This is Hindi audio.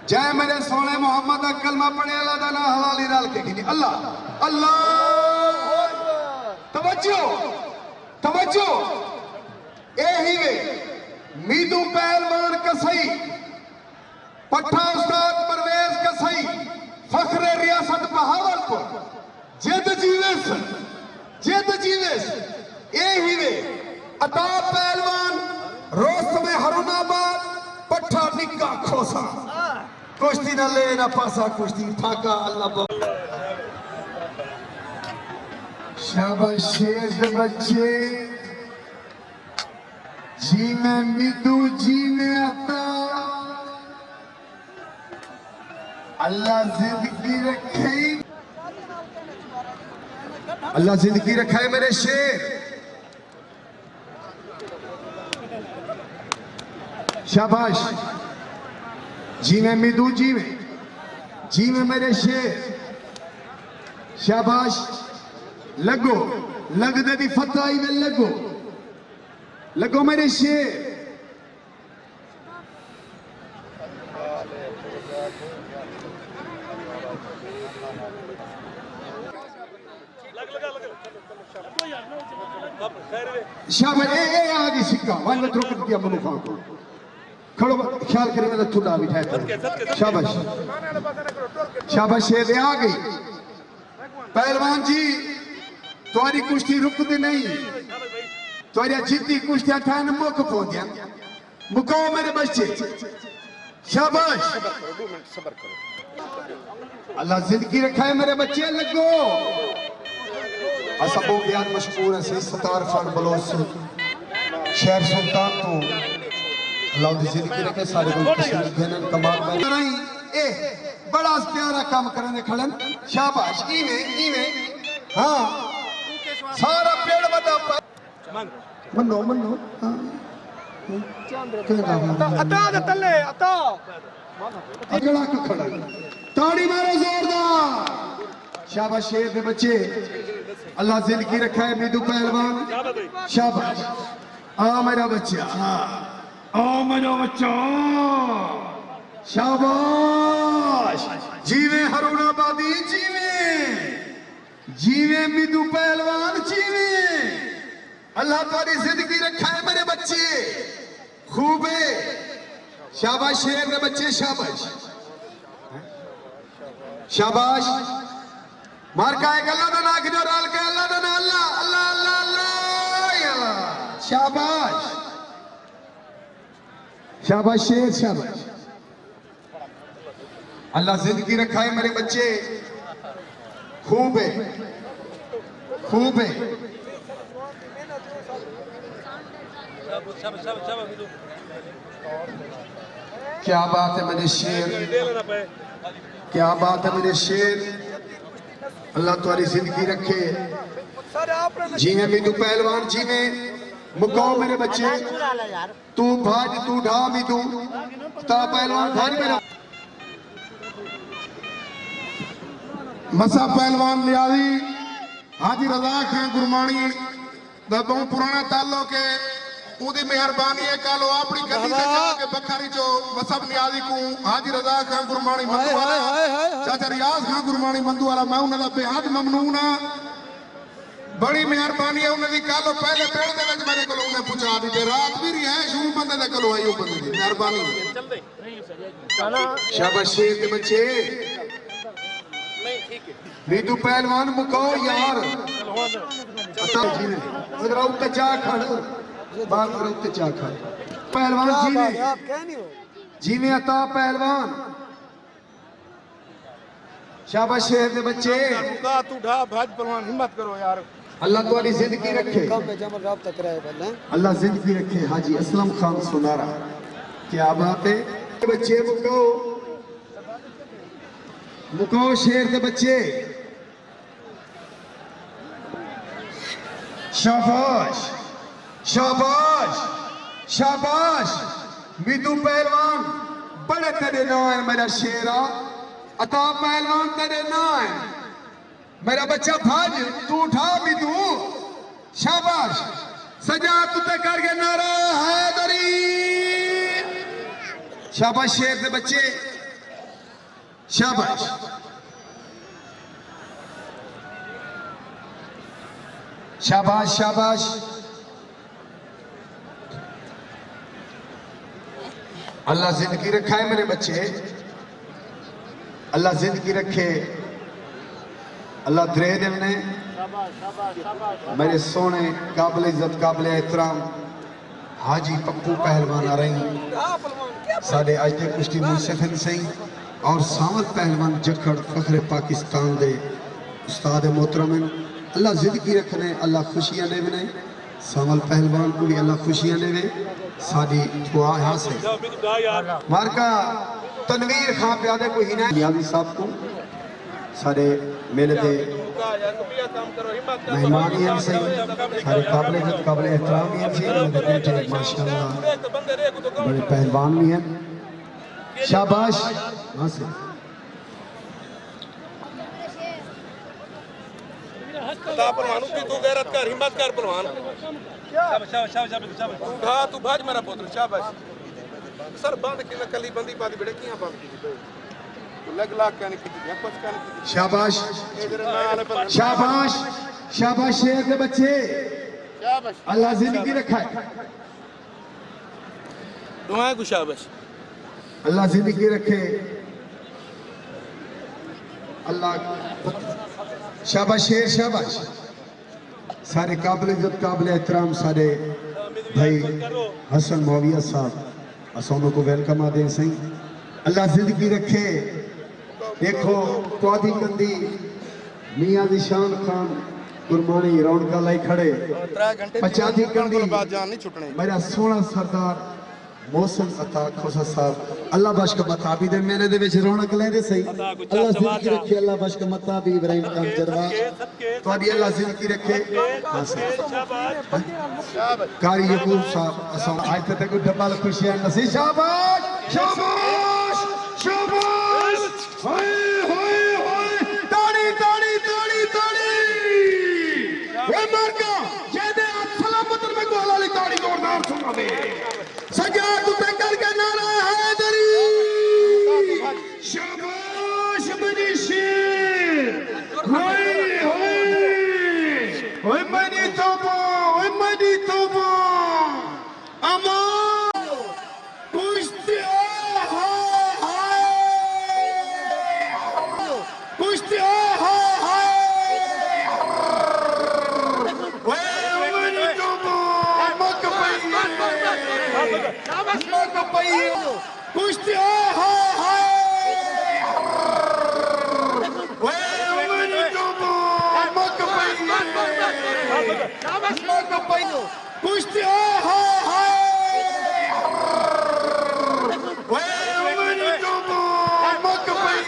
जय मेरे सोने मोहम्मद का कलमा पढ़े अल्लाह दा नाम हलाली रल के गिनी अल्लाह अल्लाह। तवज्जो तवज्जो यही वे मीदू पहलवान कसई पट्ठा उस्ताद परवेज कसई फखरे रियासत बहावलपुर जिद जीवेस यही वे अता पहलवान रोस्त में हरुणाबाद पट्ठा निक्का खोसा कुश्ती न ले ना पासा कुश्ती फाका अल्लाह। शाबाश शेर बच्चे जी में मिदू जी में आता अल्लाह जिंदगी रखे अल्लाह जिंदगी रखा है मेरे शेर। शाबाश जी में मिदू जी में मेरे शेर। शाबाश लगो लग दे दी फताई में लगो मेरे शेर। शाबाश ए आगे सिक्का वन में रोक दिया मनु खान को खड़ो ख्याल करेंगे तो थोड़ा बिठाए। शाबाश शाबाश शेर आ गई पहलवान जी तुम्हारी कुश्ती रुकती नहीं तुम्हारी जीती कुश्तियां ठान मुक पहुंच मुकाओ मेरे बच्चे। शाबाश अल्लाह जिंदगी रखा है मेरे बच्चे लगो असबो बयान मशहूर है से सतार फन बलोच शहर सुल्तान तो अल्लाह दी जिंदगी रखे सारे को घेनन कमाल में नहीं ए बड़ा प्यारा काम करने खड़न। शाबाश इवे हां सारा पेड़ बदा मनो हां अता तले अता अगला को खड़ा ताड़ी मारो जोरदार। शाबाश शेर दे बच्चे अल्लाह जिंदगी रखा है मिदू पहलवान। शाबाश आ मेरा बच्चा आ मेरा बच्चा। शाबाश जीवे हरुणाबादी जीवे मिदू पहलवान जीवे अल्लाह तुम्हारी जिंदगी रखा है मेरे बच्चे खूब है। शाबाश शेर दे बच्चे शाबाश शाबाश मार का एक अल्लाह ना नाक जो डाल के अल्लाह ना अल्लाह अल्लाह अल्लाह अल्लाह। शाबाश शाबाश शेर शाबाश अल्लाह जिंदगी रखा है मेरे बच्चे खूब है क्या बात है मेरे शेर क्या बात है मेरे शेर। अल्लाह तुम्हारी जिंदगी रखे जी में मिदू पहलवान जी में मुकाओ मेरे बच्चे तू भाज तू ढा मिदू ता पहलवान भाज मेरा मसा पहलवान लियादी हाजी रजा खान गुरमानी दा बहुत पुराना ताल्लुक है उदी मेहरबानी है कालो अपनी गद्दी से जाके बखारी जो मसब नियाजी को हाजी रजा खान गुरमानी मंदू वाला चाचा रियाज खान गुरमानी मंदू वाला मैं उन्हें बेहद ममनून हां बड़ी मेहरबानी है उन्हें कालो पहले पेड़ दे विच मेरे को उन्हें पहुंचा दी रात भी रिहाइश हूं बंदे दे कोलो आई ओ बंदे दी मेहरबानी। शाबाश शेर के बच्चे मिदू पहलवान मुकाओ यार अगर उत्ते चा खड़ बात करो उत्ते चा खड़ पहलवान जीवे अता पहलवान। शाबाश शेर दे बच्चे मुका तू ढा भाज पहलवान हिम्मत करो यार अल्लाह तुम्हारी जिंदगी रखे अल्लाह जिंदगी रखे। हाजी असलम खान सुनारा क्या बात है बच्चे मुकाओ शेर दे बच्चे। शाबाश शाबाश शाबाश मिदू पहलवान बड़े तेरे नाम है मेरा शेरा अता पहलवान तेरे नाम है मेरा बच्चा भाज तू उठा मिदू। शाबाश सजा तुते करके नारा हैदरी। शाबाश शेर दे बच्चे शाबाश शाबाश शाबाश अल्लाह जिंदगी रखा है मेरे बच्चे, अल्लाह जिंदगी रखे, अल्लाह दरे दिल ने मेरे सोने काबिल इज्जत काबिल एहतराम हाजी पप्पू पहलवान आ रही साढ़े अज के कुश्ती मुंसिफिन सिंह और सावल पहलवान जखड़ फखरे पाकिस्तान दे उस्ताद मोहतरम अल्लाह जिंदगी रखने, अल्लाह खुशियां देवने, सावल पहलवान को भी अल्लाह खुशियां देवे। साडी दुआ हासिल मार्का तनवीर खां प्यादे को हिना लियाजी साहब को सारे मेले दे मेहमान ही हैं सही, सारे काबिल इज्जत काबिल एहतराम ही हैं सही, मेरे बेटे माशाल्लाह बड़े पहलवान भी हैं। शाबाश हासिल परवानू की तू गैरत कर, हिम्मत कर परवान। हाँ तू भाज मेरा पुत्र, शाबाश। सर बंद की मैं कली बंदी पादी बेटे किया बंद की तू लग लाग कहने की या कुछ कहने की। शाबाश शाबाश शाबाश शेर के बच्चे, शाबाश अल्लाह जिंदगी रखा है, दुआएं को शाबाश, अल्लाह जिंदगी रखे, अल्लाह शाबाश शेर शाबाश। सारे काबिल इज्जत काबिल एहतराम सारे भाई हसन मौविया साहब असोनों को वेलकम आदे सही, अल्लाह जिंदगी रखे। देखो पौधी कंदी मियां दी शान खान कुरबानी रौनका लाई खड़े 50 कंदी बाद जान नहीं छुटने मेरा सोना सरदार मौसम अता खोसा साहब अल्लाह बश का मताबी दे मेले दे विच रौनक लेंदे सही, अल्लाह जिंदगी रखे, अल्लाह बश का मताबी इब्राहिम खान जरवा तोड़ी अल्लाह जिंदगी रखे। कारी यकूब साहब असा आज तक को डबल खुशियां नसीब। शाबाश शाबाश शाबाश हाय हाय हाय ताड़ी ताड़ी ताड़ी ताड़ी वे मारका जेदे सलामत में गोल वाली ताड़ी जोरदार सुना दे सजाद पे करके नारा हैदरी। शाबाश बनी शेर हाय हाय ओए मनी तोबा ओए मनी तोबा अमान कुश्ती हाय हाय कुश्ती हाय हाय ओए मनी तोबा मत पई कुश्ती हाय हाय ओए मनी तोबा मत पई कुश्ती हाय हाय ओए मनी तोबा मत पई